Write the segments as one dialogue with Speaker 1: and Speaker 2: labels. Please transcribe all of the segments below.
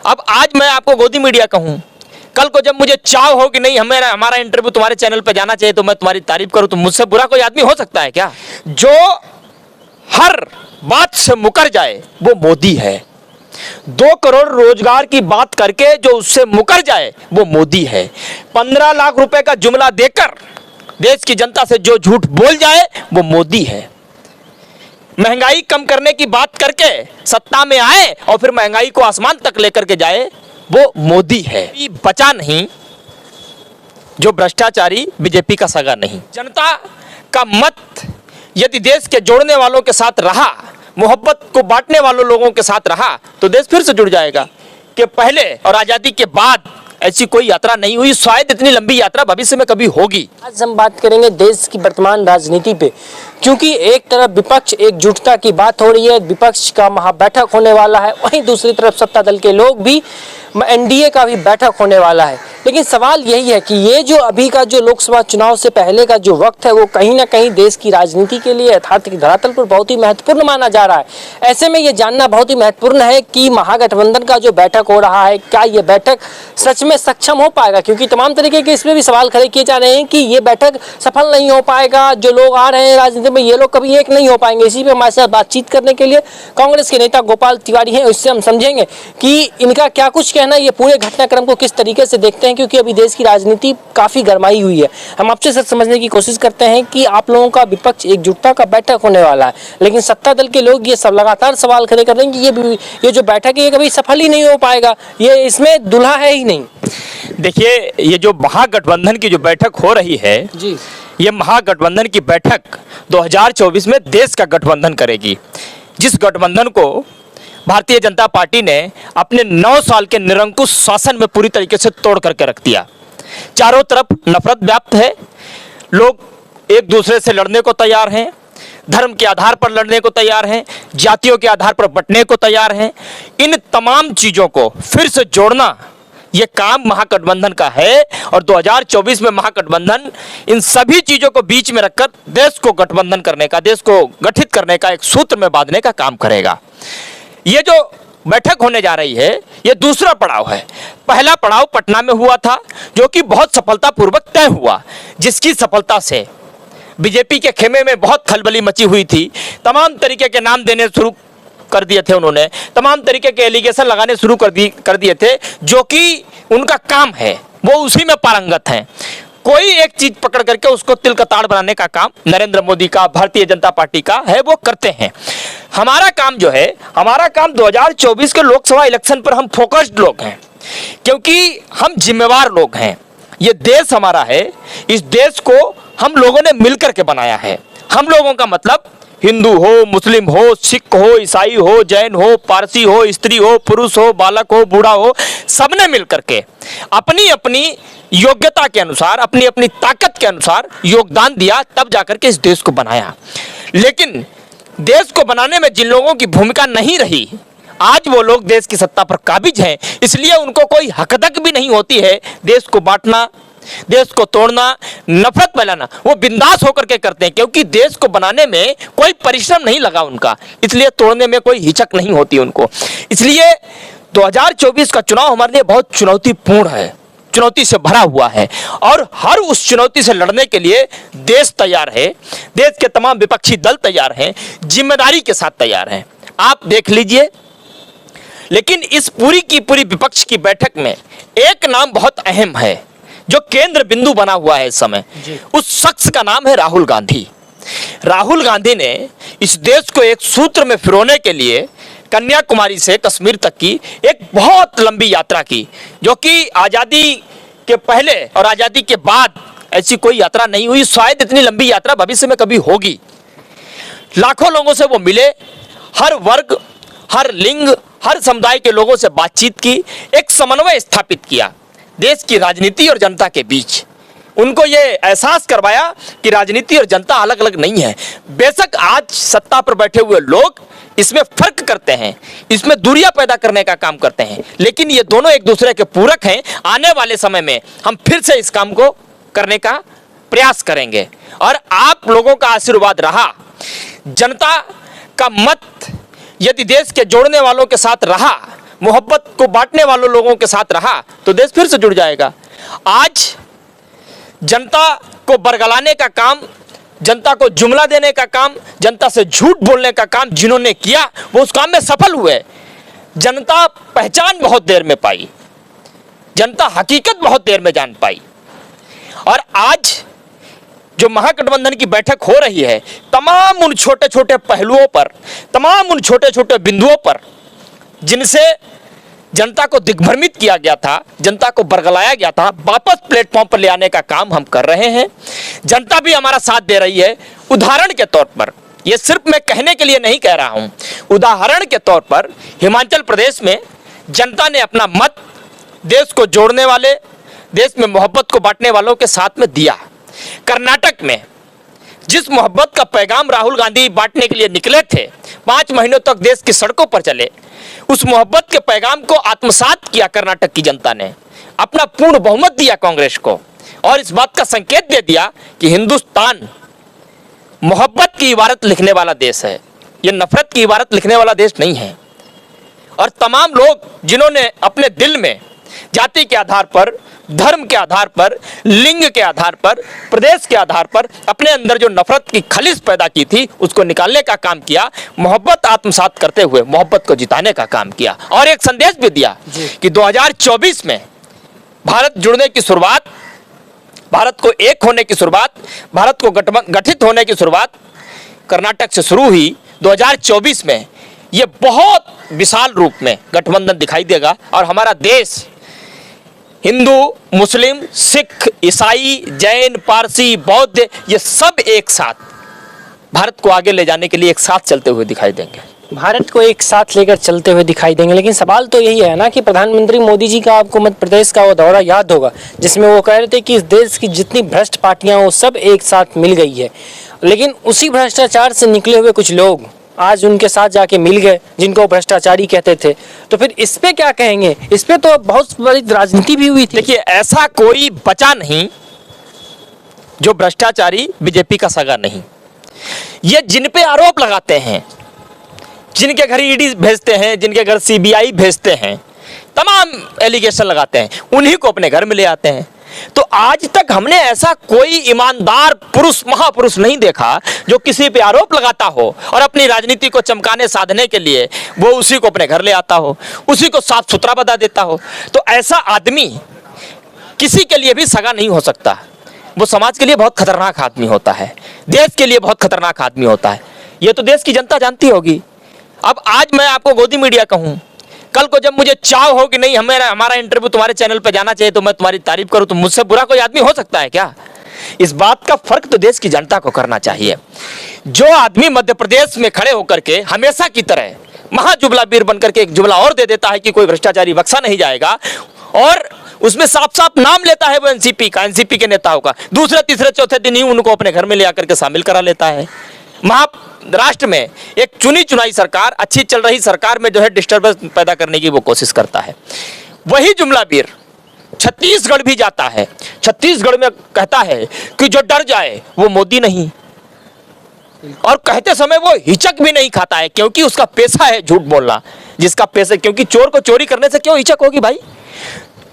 Speaker 1: अब आज मैं आपको गोदी मीडिया कहूं, कल को जब मुझे चाव हो कि नहीं हमारा इंटरव्यू तुम्हारे चैनल पे जाना चाहिए तो मैं तुम्हारी तारीफ करूं, तो मुझसे बुरा कोई आदमी हो सकता है क्या? जो हर बात से मुकर जाए वो मोदी है। 2 करोड़ रोजगार की बात करके जो उससे मुकर जाए वो मोदी है। 15 लाख रुपए का जुमला देकर देश की जनता से जो झूठ बोल जाए वो मोदी है। महंगाई कम करने की बात करके सत्ता में आए और फिर महंगाई को आसमान तक लेकर के जाए वो मोदी है। बचा नहीं जो भ्रष्टाचारी बीजेपी का सगा नहीं। जनता का मत यदि देश के जोड़ने वालों के साथ रहा, मोहब्बत को बांटने वालों लोगों के साथ रहा, तो देश फिर से जुड़ जाएगा। कि पहले और आजादी के बाद ऐसी कोई यात्रा नहीं हुई, शायद इतनी लंबी यात्रा भविष्य में कभी होगी।
Speaker 2: आज हम बात करेंगे देश की वर्तमान राजनीति पे, क्योंकि एक तरफ विपक्ष एकजुटता की बात हो रही है, विपक्ष का महाबैठक होने वाला है, वहीं दूसरी तरफ सत्ता दल के लोग भी, एनडीए का भी बैठक होने वाला है। लेकिन सवाल यही है कि ये जो अभी का जो लोकसभा चुनाव से पहले का जो वक्त है वो कहीं ना कहीं देश की राजनीति के लिए यथार्थ धरातल पर बहुत ही महत्वपूर्ण माना जा रहा है। ऐसे में ये जानना बहुत ही महत्वपूर्ण है कि महागठबंधन का जो बैठक हो रहा है, क्या ये बैठक सच में सक्षम हो पाएगा? क्योंकि तमाम तरीके के इसमें भी सवाल खड़े किए जा रहे हैं कि ये बैठक सफल नहीं हो पाएगा, जो लोग आ रहे हैं राजनीति में ये लोग कभी एक नहीं हो पाएंगे। इसी पर हमारे साथ बातचीत करने के लिए कांग्रेस के नेता गोपाल तिवारी हैं, उससे हम समझेंगे कि इनका क्या कुछ कहना है, ये पूरे घटनाक्रम को किस तरीके से देखते हैं, क्योंकि अभी देश की राजनीति काफी गरमाई हुई है। हम आपसे सच समझने की कोशिश करते हैं कि आप लोगों का विपक्ष एकजुटता का बैठक होने वाला है, लेकिन सत्ता दल के लोग ये सब लगातार सवाल खड़े कर रहे हैं कि ये जो बैठक है ये कभी सफल ही नहीं हो पाएगा, ये इसमें दुल्हा है ही नहीं।
Speaker 1: देखिए, ये जो महागठबंधन की जो बैठक हो रही है
Speaker 2: जी,
Speaker 1: ये महागठबंधन की बैठक 2024 में देश का गठबंधन करेगी, जिस गठबंधन को भारतीय जनता पार्टी ने अपने 9 साल के निरंकुश शासन में पूरी तरीके से तोड़ करके रख दिया। चारों तरफ नफरत व्याप्त है, लोग एक दूसरे से लड़ने को तैयार हैं, धर्म के आधार पर लड़ने को तैयार हैं, जातियों के आधार पर बंटने को तैयार हैं। इन तमाम चीज़ों को फिर से जोड़ना ये काम महागठबंधन का है, और 2024 में महागठबंधन इन सभी चीज़ों को बीच में रखकर देश को गठबंधन करने का, देश को गठित करने का, एक सूत्र में बांधने का काम करेगा। ये जो बैठक होने जा रही है ये दूसरा पड़ाव है। पहला पड़ाव पटना में हुआ था जो कि बहुत सफलतापूर्वक तय हुआ, जिसकी सफलता से बीजेपी के खेमे में बहुत खलबली मची हुई थी। तमाम तरीके के नाम देने शुरू कर दिए थे उन्होंने, तमाम तरीके के एलिगेशन लगाने शुरू कर दिए थे, जो कि उनका काम है, वो उसी में पारंगत हैं। कोई एक चीज पकड़ करके उसको तिल का ताड़ बनाने का काम नरेंद्र मोदी का, भारतीय जनता पार्टी का है, वो करते हैं। हमारा काम जो है, हमारा काम 2024 के लोकसभा इलेक्शन पर हम फोकस्ड लोग हैं, क्योंकि हम जिम्मेवार लोग हैं। ये देश हमारा है, इस देश को हम लोगों ने मिलकर के बनाया है। हम लोगों का मतलब हिंदू हो, मुस्लिम हो, सिख हो, ईसाई हो, जैन हो, पारसी हो, स्त्री हो, पुरुष हो, बालक हो, बूढ़ा हो, सबने मिलकर के अपनी अपनी योग्यता के अनुसार, अपनी अपनी ताकत के अनुसार योगदान दिया, तब जाकर के इस देश को बनाया। लेकिन देश को बनाने में जिन लोगों की भूमिका नहीं रही, आज वो लोग देश की सत्ता पर काबिज हैं, इसलिए उनको कोई हकदक भी नहीं होती है देश को बांटना, देश को तोड़ना, नफरत फैलाना। वो बिंदास होकर के करते हैं, क्योंकि देश को बनाने में कोई परिश्रम नहीं लगा उनका, इसलिए तोड़ने में कोई हिचक नहीं होती उनको। इसलिए 2024 का चुनाव हमारे लिए बहुत चुनौतीपूर्ण है, चुनौती से भरा हुआ है, और हर उस चुनौती से लड़ने के लिए देश तैयार है, देश के तमाम विपक्षी दल तैयार हैं, जिम्मेदारी के साथ तैयार हैं। आप देख लीजिए, लेकिन इस पूरी की पूरी विपक्ष की बैठक में एक नाम बहुत अहम है जो केंद्र बिंदु बना हुआ है इस समय। उस शख्स का नाम है राहुल गांधी। राहुल गांधी ने इस देश को एक सूत्र में पिरोने के लिए कन्याकुमारी से कश्मीर तक की एक बहुत लंबी यात्रा की, जो कि आज़ादी के पहले और आज़ादी के बाद ऐसी कोई यात्रा नहीं हुई, शायद इतनी लंबी यात्रा भविष्य में कभी होगी। लाखों लोगों से वो मिले, हर वर्ग, हर लिंग, हर समुदाय के लोगों से बातचीत की, एक समन्वय स्थापित किया देश की राजनीति और जनता के बीच। उनको ये एहसास करवाया कि राजनीति और जनता अलग अलग नहीं है। बेशक आज सत्ता पर बैठे हुए लोग इसमें फर्क करते हैं, इसमें दूरियां पैदा करने का काम करते हैं, लेकिन ये दोनों एक दूसरे के पूरक हैं। आने वाले समय में हम फिर से इस काम को करने का प्रयास करेंगे, और आप लोगों का आशीर्वाद रहा, जनता का मत यदि देश के जोड़ने वालों के साथ रहा, मोहब्बत को बांटने वालों लोगों के साथ रहा तो देश फिर से जुड़ जाएगा। आज जनता को बरगलाने का काम, जनता को जुमला देने का काम, जनता से झूठ बोलने का काम जिन्होंने किया वो उस काम में सफल हुए। जनता पहचान बहुत देर में पाई, जनता हकीकत बहुत देर में जान पाई। और आज जो महागठबंधन की बैठक हो रही है, तमाम उन छोटे छोटे पहलुओं पर, तमाम उन छोटे छोटे बिंदुओं पर जिनसे जनता को दिग्भ्रमित किया गया था, जनता को बरगलाया गया था, वापस प्लेटफॉर्म पर ले आने का काम हम कर रहे हैं। जनता भी हमारा साथ दे रही है। उदाहरण के तौर पर, ये सिर्फ मैं कहने के लिए नहीं कह रहा हूं, उदाहरण के तौर पर हिमाचल प्रदेश में जनता ने अपना मत देश को जोड़ने वाले, देश में मोहब्बत को बांटने वालों के साथ में दिया। कर्नाटक में जिस मोहब्बत का पैगाम राहुल गांधी बांटने के लिए निकले थे, 5 महीनों तक देश की सड़कों पर चले, उस मोहब्बत के पैगाम को आत्मसात किया कर्नाटक की जनता ने, अपना पूर्ण बहुमत दिया कांग्रेस को और इस बात का संकेत दे दिया कि हिंदुस्तान मोहब्बत की इबारत लिखने वाला देश है, ये नफरत की इबारत लिखने वाला देश नहीं है। और तमाम लोग जिन्होंने अपने दिल में जाति के आधार पर, धर्म के आधार पर, लिंग के आधार पर, प्रदेश के आधार पर अपने अंदर जो नफरत की खलिश पैदा की थी उसको निकालने का काम किया, मोहब्बत आत्मसात करते हुए मोहब्बत को जिताने का काम किया और एक संदेश भी दिया कि 2024 में भारत जुड़ने की शुरुआत, भारत को एक होने की शुरुआत, भारत को गठित होने की शुरुआत कर्नाटक से शुरू हुई। 2024 में ये बहुत विशाल रूप में गठबंधन दिखाई देगा और हमारा देश हिंदू, मुस्लिम, सिख, ईसाई, जैन, पारसी, बौद्ध, ये सब एक साथ भारत को आगे ले जाने के लिए एक साथ चलते हुए दिखाई देंगे।
Speaker 2: भारत को एक साथ लेकर चलते हुए दिखाई देंगे। लेकिन सवाल तो यही है ना कि प्रधानमंत्री मोदी जी का आपको मध्य प्रदेश का वो दौरा याद होगा जिसमें वो कह रहे थे कि इस देश की जितनी भ्रष्ट पार्टियां वो सब एक साथ मिल गई है। लेकिन उसी भ्रष्टाचार से निकले हुए कुछ लोग आज उनके साथ जाके मिल गए जिनको भ्रष्टाचारी कहते थे। तो फिर इस पे क्या कहेंगे? इस पे तो बहुत बड़ी राजनीति भी हुई थी।
Speaker 1: देखिए, ऐसा कोई बचा नहीं जो भ्रष्टाचारी बीजेपी का सगा नहीं। ये जिन पे आरोप लगाते हैं, जिनके घर ईडी भेजते हैं, जिनके घर सीबीआई भेजते हैं, तमाम एलिगेशन लगाते हैं, उन्हीं को अपने घर में ले आते हैं। तो आज तक हमने ऐसा कोई ईमानदार पुरुष, महापुरुष नहीं देखा जो किसी पे आरोप लगाता हो और अपनी राजनीति को चमकाने साधने के लिए वो उसी को अपने घर ले आता हो, उसी को साफ सुथरा बता देता हो। तो ऐसा आदमी किसी के लिए भी सगा नहीं हो सकता। वो समाज के लिए बहुत खतरनाक आदमी होता है, देश के लिए बहुत खतरनाक आदमी होता है। ये तो देश की जनता जानती होगी। अब आज मैं आपको गोदी मीडिया कहूँ, कल को जब मुझे चाह हो कि नहीं हमारा इंटरव्यू तुम्हारे चैनल पे जाना चाहिए तो मैं तुम्हारी तारीफ करूं, तो मुझसे बुरा कोई आदमी हो सकता है क्या? इस बात का फर्क तो देश की जनता को करना चाहिए। जो आदमी मध्य प्रदेश में खड़े होकर के हमेशा की तरह महाजुबला बीर बनकर के एक जुमला और दे देता है कि कोई भ्रष्टाचारी बख्शा नहीं जाएगा, और उसमें साफ साफ नाम लेता है वो एनसीपी का, एनसीपी के नेताओं का, दूसरे तीसरे चौथे दिन ही उनको अपने घर में ले आकर के शामिल करा लेता है। महाराष्ट्र में एक चुनी चुनाई सरकार, अच्छी चल रही सरकार में जो है डिस्टर्बेंस पैदा करने की वो कोशिश करता है। वही जुमला बीर छत्तीसगढ़ भी जाता है, छत्तीसगढ़ में कहता है कि जो डर जाए वो मोदी नहीं, और कहते समय वो हिचक भी नहीं खाता है क्योंकि उसका पेशा है झूठ बोलना। जिसका पेशा, क्योंकि चोर को चोरी करने से क्यों हिचक होगी भाई?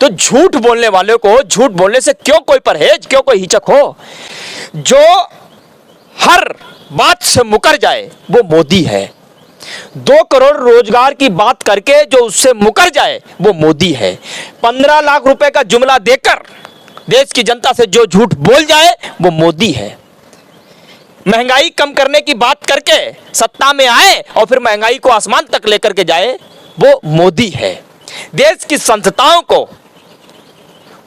Speaker 1: तो झूठ बोलने वाले को झूठ बोलने से क्यों कोई परहेज, क्यों कोई हिचक हो? जो हर बात से मुकर जाए वो मोदी है। 2 करोड़ रोजगार की बात करके जो उससे मुकर जाए वो मोदी है। 15 लाख रुपए का जुमला देकर देश की जनता से जो झूठ बोल जाए वो मोदी है। महंगाई कम करने की बात करके सत्ता में आए और फिर महंगाई को आसमान तक लेकर के जाए वो मोदी है। देश की संस्थाओं को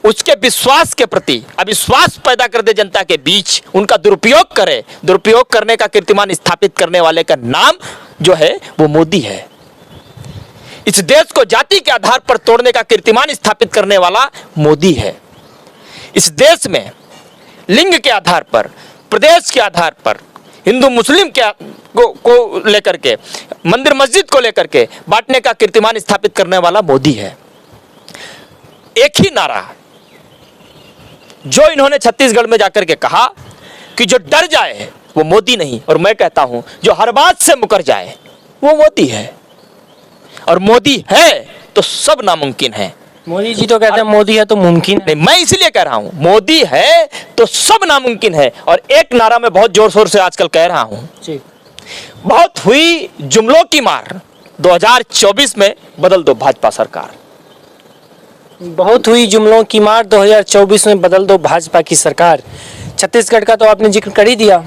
Speaker 1: उसके विश्वास के प्रति अविश्वास पैदा कर दे जनता के बीच, उनका दुरुपयोग करे, दुरुपयोग करने का कीर्तिमान स्थापित करने वाले का नाम जो है वो मोदी है। इस देश को जाति के आधार पर तोड़ने का कीर्तिमान स्थापित करने वाला मोदी है। इस देश में लिंग के आधार पर, प्रदेश के आधार पर, हिंदू मुस्लिम को लेकर के, मंदिर मस्जिद को लेकर के बांटने का कीर्तिमान स्थापित करने वाला मोदी है। एक ही नारा जो इन्होंने छत्तीसगढ़ में जाकर के कहा कि जो डर जाए वो मोदी नहीं, और मैं कहता हूं जो हर बात से मुकर जाए वो मोदी है। और मोदी है तो सब नामुमकिन है।
Speaker 2: मोदी जी तो कहते हैं मोदी है तो मुमकिन है।
Speaker 1: नहीं, मैं इसलिए कह रहा हूं मोदी है तो सब नामुमकिन है। और एक नारा मैं बहुत जोर शोर से आजकल कह रहा हूं,
Speaker 2: जी।
Speaker 1: बहुत हुई जुमलों की मार, 2024 में बदल दो भाजपा सरकार।
Speaker 2: बहुत हुई जुमलों की मार, 2024 में बदल दो भाजपा की सरकार। छत्तीसगढ़ का तो आपने जिक्र कर ही दिया,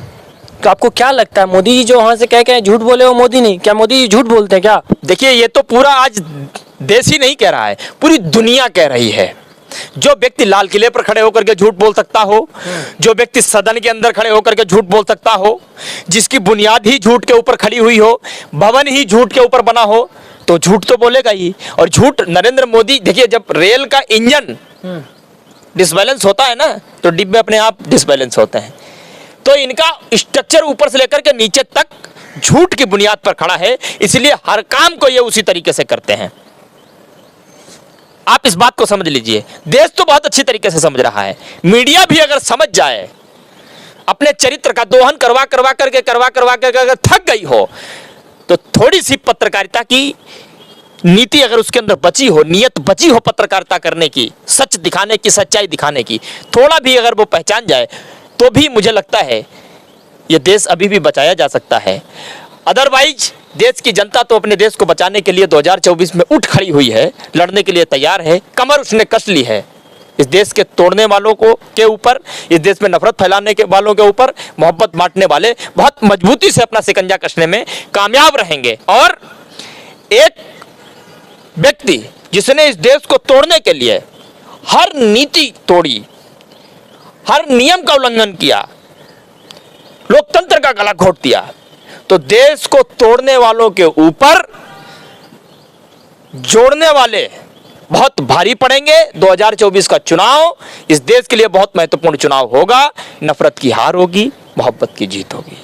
Speaker 2: तो आपको क्या लगता है मोदी जी जो वहां से कह के झूठ बोले वो मोदी नहीं, क्या मोदी जी झूठ बोलते हैं क्या?
Speaker 1: देखिए, ये तो पूरा आज देश ही नहीं कह रहा है, पूरी दुनिया कह रही है। जो व्यक्ति लाल किले पर खड़े होकर के झूठ बोल सकता हो, जो व्यक्ति सदन के अंदर खड़े होकर के झूठ बोल सकता हो, जिसकी बुनियाद ही झूठ के ऊपर खड़ी हुई हो, भवन ही झूठ के ऊपर बना हो, तो झूठ तो बोलेगा ही। और झूठ नरेंद्र मोदी, देखिए जब रेल का इंजन डिसबैलेंस होता है ना, तो डिब्बे अपने आप डिसबैलेंस होते हैं। तो इनका स्ट्रक्चर ऊपर से लेकर के नीचे तक झूठ की बुनियाद पर खड़ा है, इसलिए हर काम को ये उसी तरीके से करते हैं। आप इस बात को समझ लीजिए। देश तो बहुत अच्छी तरीके से समझ रहा है, मीडिया भी अगर समझ जाए, अपने चरित्र का दोहन करवा करके अगर थक गई हो, तो थोड़ी सी पत्रकारिता की नीति अगर उसके अंदर बची हो, नियत बची हो पत्रकारिता करने की, सच दिखाने की, सच्चाई दिखाने की, थोड़ा भी अगर वो पहचान जाए, तो भी मुझे लगता है ये देश अभी भी बचाया जा सकता है। अदरवाइज देश की जनता तो अपने देश को बचाने के लिए 2024 में उठ खड़ी हुई है, लड़ने के लिए तैयार है, कमर उसने कस ली है। इस देश के तोड़ने वालों को के ऊपर, इस देश में नफरत फैलाने के वालों के ऊपर, मोहब्बत बांटने वाले बहुत मजबूती से अपना शिकंजा कसने में कामयाब रहेंगे। और एक व्यक्ति जिसने इस देश को तोड़ने के लिए हर नीति तोड़ी, हर नियम का उल्लंघन किया, लोकतंत्र का गला घोट दिया, तो देश को तोड़ने वालों के ऊपर जोड़ने वाले बहुत भारी पड़ेंगे। 2024 का चुनाव इस देश के लिए बहुत महत्वपूर्ण चुनाव होगा। नफरत की हार होगी, मोहब्बत की जीत होगी।